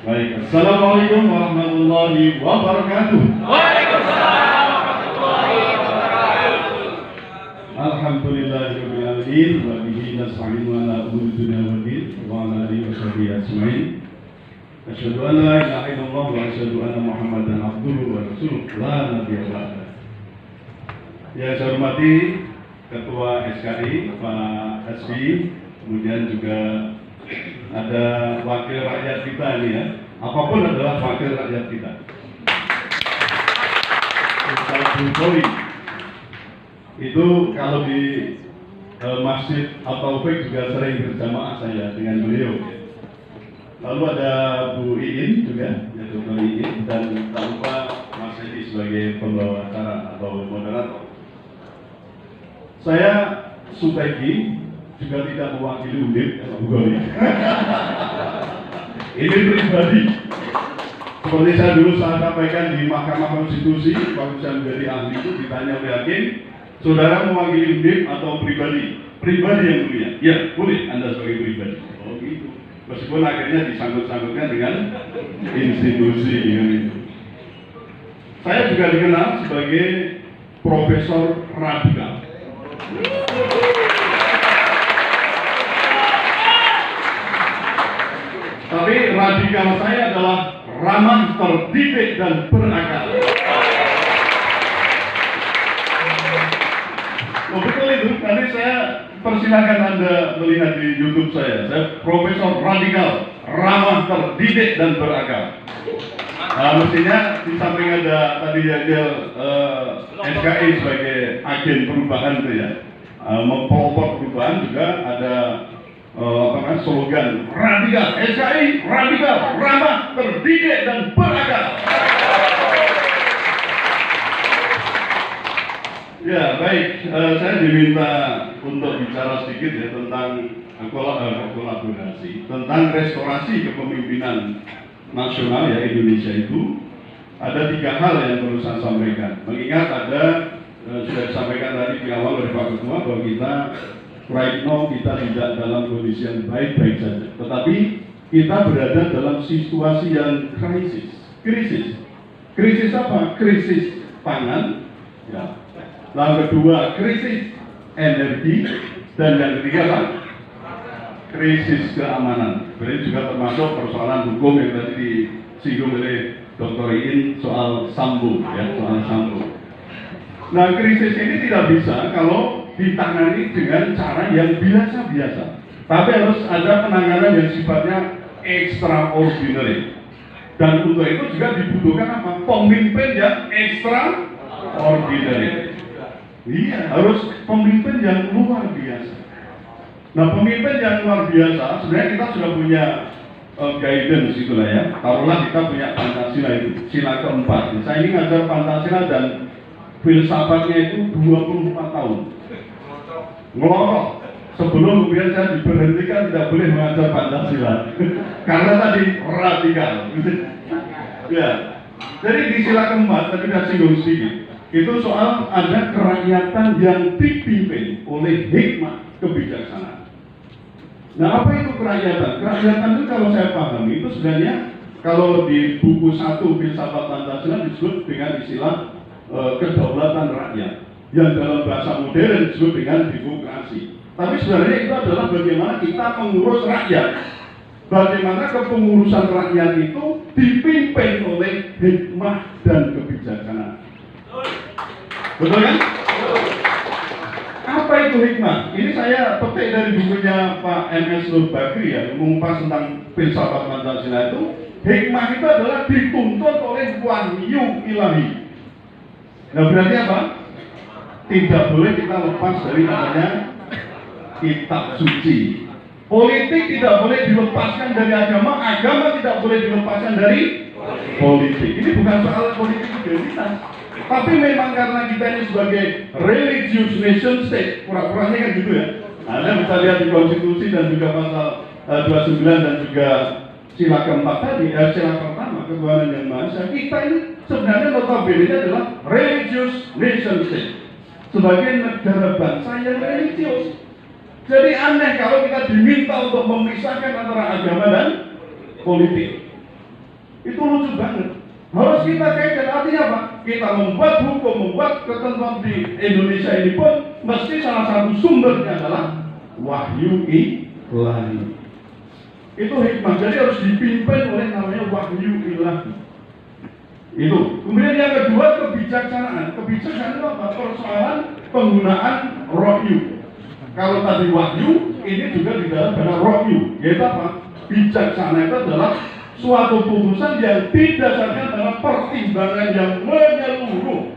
Baik, Assalamualaikum warahmatullahi wabarakatuh. Waalaikumsalam warahmatullahi wabarakatuh. Alhamdulillahirabbil alamin wa bihi nasta'inu ala umuri dunya wad din wa ala alihi washabihi ajmain. Asyhadu an la ilaha illallah wa asyhadu anna Muhammadan abduhu wa rasuluh la nabiyya ba'da. Yang saya hormati Ketua SKI Pak Hasbi, kemudian juga ada wakil rakyat kita ini ya, apapun adalah wakil rakyat kita. Ustaz Bukhari itu kalau di Masjid At-Taufik juga sering berjamaah saya dengan beliau. Lalu ada Bu Iin juga, ya Dr. Iin, dan tak lupa Mas Edi sebagai pembawa acara atau moderator. Saya Suteki juga tidak mewakili Undip, Bukhari. Ini pribadi. Seperti saya dulu sampaikan di Mahkamah Konstitusi, waktu saya menjadi ahli itu ditanya oleh hakim, saudara mewakili Undip atau pribadi? Pribadi yang mulia. Ya, boleh Anda sebagai pribadi. Oh gitu. Meskipun akhirnya disangkut-sangkutkan dengan institusi dengan itu. Saya juga dikenal sebagai profesor radikal. Tapi radikal saya adalah ramah, terdidik, dan berakal. Oh, betul itu. Nanti saya persilakan Anda melihat di YouTube saya. Saya profesor radikal, ramah, terdidik, dan berakal. Mestinya di samping ada tadi yang SKI sebagai agen perubahan itu ya, mempelopor perubahan, juga ada slogan radikal, SKI radikal, ramah, terdidik, dan berakal. Ya baik, saya diminta untuk bicara sedikit ya tentang kolaborasi, tentang restorasi kepemimpinan nasional ya Indonesia itu. Ada 3 hal yang perlu saya sampaikan. Mengingat ada sudah disampaikan tadi di awal oleh Pak Ketua bahwa kita right now kita tidak dalam kondisi yang baik-baik saja, tetapi kita berada dalam situasi yang krisis apa? Krisis pangan ya. Lalu kedua, krisis energi, dan yang ketiga apa? Krisis keamanan. Berarti juga termasuk persoalan hukum yang tadi disinggung oleh Dr. Iin soal Sambo ya, soal Sambo. Nah, krisis ini tidak bisa kalau ditangani dengan cara yang biasa-biasa, tapi harus ada penanganan yang sifatnya extraordinary. Dan untuk itu juga dibutuhkan apa? Pemimpin yang extraordinary. Iya, harus pemimpin yang luar biasa. Nah, pemimpin yang luar biasa, sebenarnya kita sudah punya guidance itulah ya. Taruhlah kita punya Pancasila itu, sila keempat. Saya ini ngajar Pancasila dan filsafatnya itu 24 tahun. Ngelorok. Sebelum kemudian saya diberhentikan tidak boleh mengajar Pancasila. Karena tadi radikal. Ya. Jadi di sila keempat, tadi sudah singgung sedikit. Itu soal ada kerakyatan yang dipimpin oleh hikmah kebijaksanaan. Nah, apa itu kerakyatan? Kerakyatan itu kalau saya pahami itu sebenarnya kalau di buku 1 filsafat Pancasila disebut dengan istilah kedaulatan rakyat, yang dalam bahasa modern disebut dengan demokrasi. Tapi sebenarnya itu adalah bagaimana kita mengurus rakyat, bagaimana kepengurusan rakyat itu dipimpin oleh hikmah dan kebijaksanaan. Betul kan? Apa itu hikmah? Ini saya petik dari bukunya Pak MS Nur Bakri ya, mengupas tentang filsafat Pancasila itu. Hikmah itu adalah dituntut oleh wahyu ilahi. Nah, berarti apa? Tidak boleh kita lepas dari namanya kitab suci. Politik tidak boleh dilepaskan dari agama, agama tidak boleh dilepaskan dari politik. Ini bukan soal politik identitas. Tapi memang karena kita ini sebagai religious nation state, pura-puranya kan gitu ya. Anda bisa lihat di konstitusi dan juga pasal 29 dan juga sila keempat tadi, sila pertama ketuhanan yang maha esa. Kita ini sebenarnya notabene adalah religious nation state, sebagai negara bangsa yang religius. Jadi aneh kalau kita diminta untuk memisahkan antara agama dan politik. Itu lucu banget. Harus kita kaitkan, artinya apa? Kita membuat hukum, membuat ketentuan di Indonesia ini pun mesti salah satu sumbernya adalah wahyu ilahi. Itu hikmah, jadi harus dipimpin oleh namanya wahyu ilahi. Itu. Kemudian yang kedua, kebijaksanaan. Kebijaksanaan itu apa? Persoalan penggunaan rohyu. Kalau tadi wahyu, ini juga di dalam benar rohyu. Yaitu apa? Bijaksana itu adalah suatu putusan yang didasarkan dalam pertimbangan yang menyeluruh.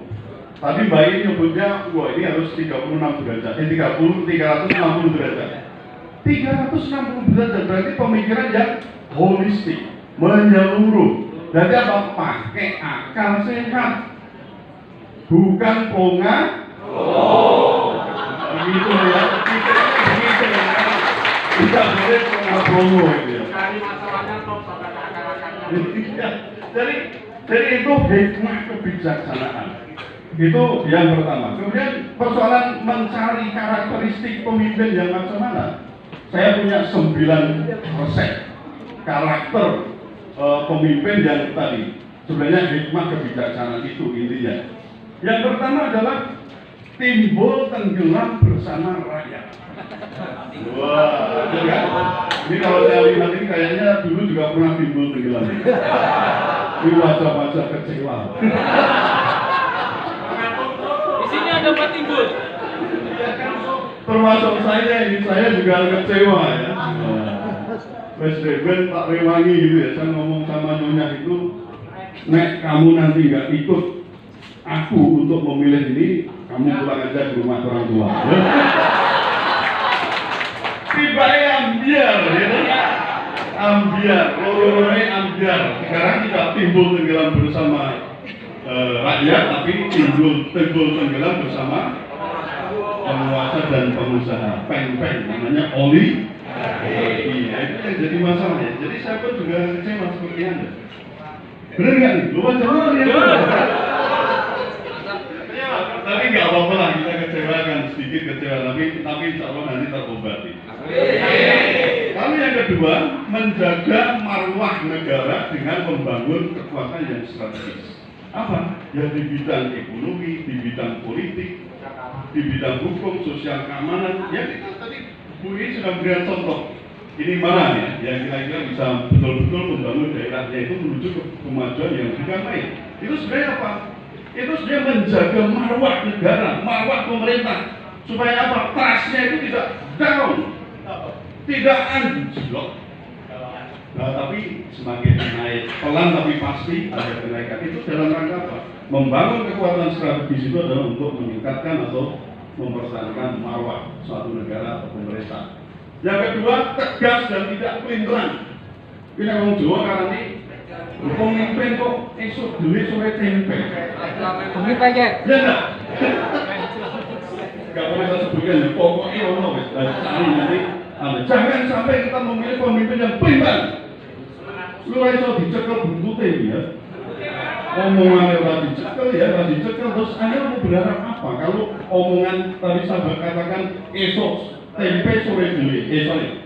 Tadi Mbak ini nyebutnya, wah ini harus 36 derajat, 360 derajat. 360 derajat berarti pemikiran yang holistik, menyeluruh. Jadi apa? Pakai akal sehat, bukan ponga. Begitu ya, begitu ya. Tidak boleh ponga pongo gitu ya. Jadi itu hikmah kebijaksanaan. Itu yang pertama. Kemudian persoalan mencari karakteristik pemimpin yang macam mana. Saya punya 9 resep karakter pemimpin yang tadi. Sebenarnya hikmah kebijaksanaan itu intinya. Yang pertama adalah timbul tenggelam bersama rakyat. Wah, betul kan? Ini kalau saya lihat ini kayaknya dulu juga pernah timbul tenggelam. Ini wajah-wajah kecewa. Di sini ada Pak Timbul. Termasuk saya ini, saya juga kecewa ya. Presiden Pak Rewangi gitu ya, saya ngomong sama Nyonya itu, Nek kamu nanti nggak ikut aku untuk memilih ini, kamu pulang aja ke rumah orang tua. Tiba-tiba ambiar, gitu. Ambiar, lorong-lorongnya ambiar. Sekarang tidak timbul tenggelam bersama rakyat, tapi timbul tenggelam bersama penguasa dan pengusaha. Peng-peng, namanya oli. Iya, itu yang jadi masalah ya. Jadi saya pun juga kecewa seperti Anda. Benar nggak nih? Lupa jangan ya. Tapi nggak apa-apa lah, kita kecewakan sedikit kecewa, tapi insya Allah nanti terobati. Lalu yang kedua, menjaga marwah negara dengan membangun kekuatan yang strategis. Apa? Ya di bidang ekonomi, di bidang politik, di bidang hukum, sosial keamanan. Ya kita tadi Bu ini sudah berikan contoh. Ini mana ya? Yang kira-kira bisa betul-betul membangun daerahnya itu menuju ke kemajuan yang juga baik. Itu sebenarnya apa? Itu sebenarnya menjaga marwah negara, marwah pemerintah, supaya apa? Trustnya itu tidak down, tidak anjlok. Nah, tapi semakin naik, pelan tapi pasti ada kenaikan. Itu dalam rangka apa? Membangun kekuatan strategis itu adalah untuk meningkatkan atau mempertahankan marwah suatu negara atau pemerintah. Yang kedua, tegas dan tidak pelintiran. Ini orang Jawa karena ini pemimpin kok esok dulu sore tempe. Pemimpin aja. Ya enggak? Enggak boleh saya sebutkan, pokoknya ono wis nanti. Jangan sampai kita memilih pemimpin yang beriman. Lu iso dicekel buntute ya. Omongan ora dicekel ya, ora dicekel terus Anda mau berharap apa? Kalau omongan tadi sahabat katakan esok tempe sore dele,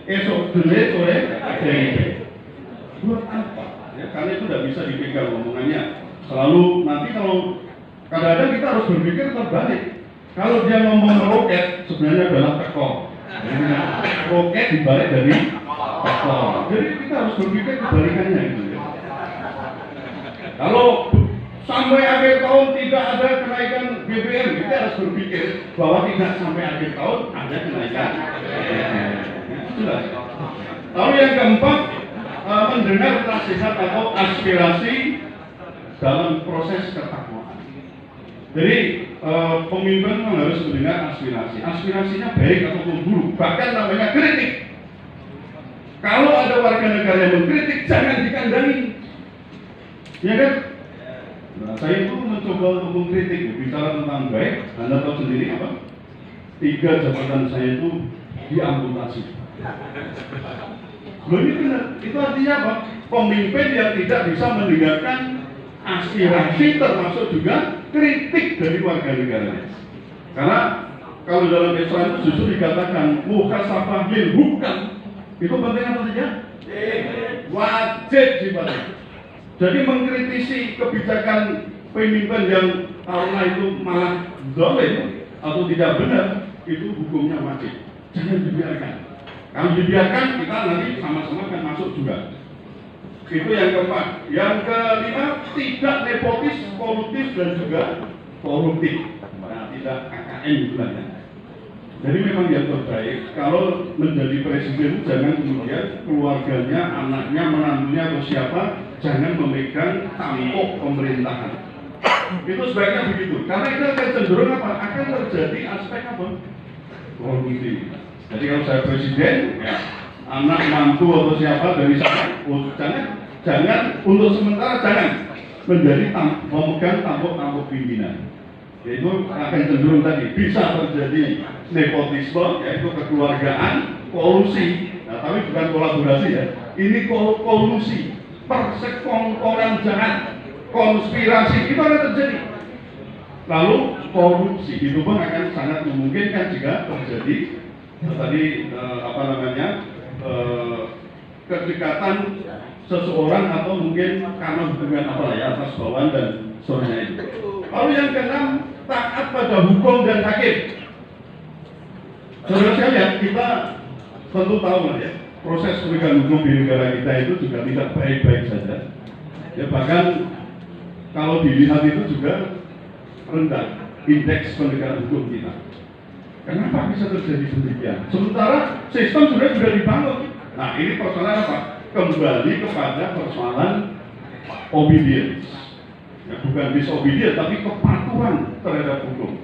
esok dele sore tempe. Buat apa? Ya, karena itu tidak bisa dipegang omongannya. Selalu nanti kalau kadang-kadang kita harus berpikir terbalik. Kalau dia ngomong roket sebenarnya adalah tekor. Roket dibalik dari tekor. Jadi kita harus berpikir kebalikannya gitu ya. Kalau sampai akhir tahun tidak ada kenaikan BBM, kita harus berpikir bahwa tidak sampai akhir tahun ada kenaikan BBM. Sudah. Lalu yang keempat, mendengar nasihat atau aspirasi dalam proses ketakwaan. Jadi pemimpin memang harus mendengar aspirasi. Aspirasinya baik ataupun buruk, bahkan namanya kritik. Kalau ada warga negara yang mengkritik, jangan dikandani. Ya kan? Nah, saya itu mencoba untuk mengkritik, bicara tentang baik. Anda tahu sendiri apa? 3 jabatan saya itu diamputasi. Loh ini benar, itu artinya apa? Pemimpin yang tidak bisa mendengarkan aspirasi termasuk juga kritik dari warga negaranya. Karena kalau dalam Islam itu justru dikatakan muhasabah lil hukam. Itu penting atau tidak? Wajib sifatnya. Jadi mengkritisi kebijakan pemimpin yang karena itu malah zalim atau tidak benar, itu hukumnya wajib. Jangan dibiarkan. Kalau dibiarkan, kita nanti sama-sama akan masuk juga. Itu yang keempat. Yang kelima, tidak nepotis, koruptif dan juga koruptif. Nah, tidak KKN istilahnya. Jadi memang yang terbaik kalau menjadi presiden jangan kemudian keluarganya, anaknya, menantunya atau siapa jangan memegang tampuk pemerintahan. Itu sebaiknya begitu. Karena itu akan cenderung apa? Akan terjadi aspek apa? Korupsi. Jadi kalau saya presiden, ya, anak mantu atau siapa dari sana, jangan untuk sementara jangan menjadi memegang tampuk pimpinan. Yaitu akan cenderung tadi bisa terjadi nepotisme, yaitu kekeluargaan, kolusi. Nah, tapi bukan kolaborasi ya. Ini kolusi, persekongkolan jahat, konspirasi itu akan terjadi. Lalu korupsi itu pun akan sangat memungkinkan jika terjadi kedekatan seseorang atau mungkin karena hubungan atas bawahan dan sebagainya itu. Lalu yang keenam, taat pada hukum dan hakim. Saudara sekalian, kita tentu tahu ya, proses penegakan hukum di negara kita itu juga tidak baik-baik saja. Ya, bahkan kalau dilihat itu juga rendah indeks penegakan hukum kita. Kenapa bisa terjadi demikian? Sementara sistem sudah dibangun. Nah, ini persoalan apa? Kembali kepada persoalan obedience. Ya, bukan disobedience, tapi kepatuhan terhadap hukum.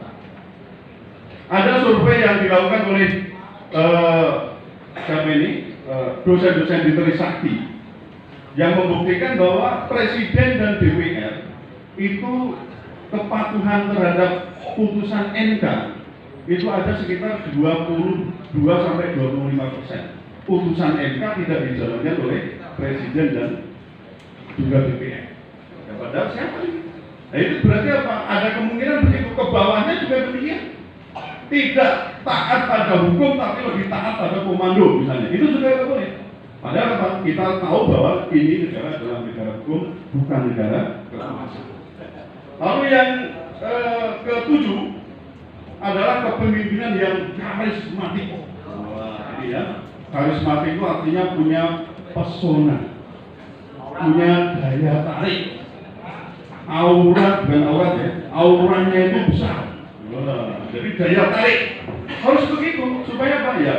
Ada survei yang dilakukan oleh dosen-dosen di Trisakti yang membuktikan bahwa Presiden dan DPR itu kepatuhan terhadap putusan MK itu ada sekitar 22-25%. Putusan MK tidak dijalankan oleh Presiden dan juga DPR. Ya, padahal siapa ini? Nah, itu berarti apa? Ada kemungkinan begitu ke bawahnya juga demikian. Tidak taat pada hukum tapi lebih taat pada komando misalnya. Itu juga tidak boleh. Padahal apa? Kita tahu bahwa ini negara adalah negara hukum, bukan negara kekuasaan. Lalu yang ketujuh adalah kepemimpinan yang karismatik. Ini ya, karismatik itu artinya punya pesona, punya daya tarik, aura dan aurat ya, auranya itu besar. Jadi daya tarik harus begitu supaya apa ya?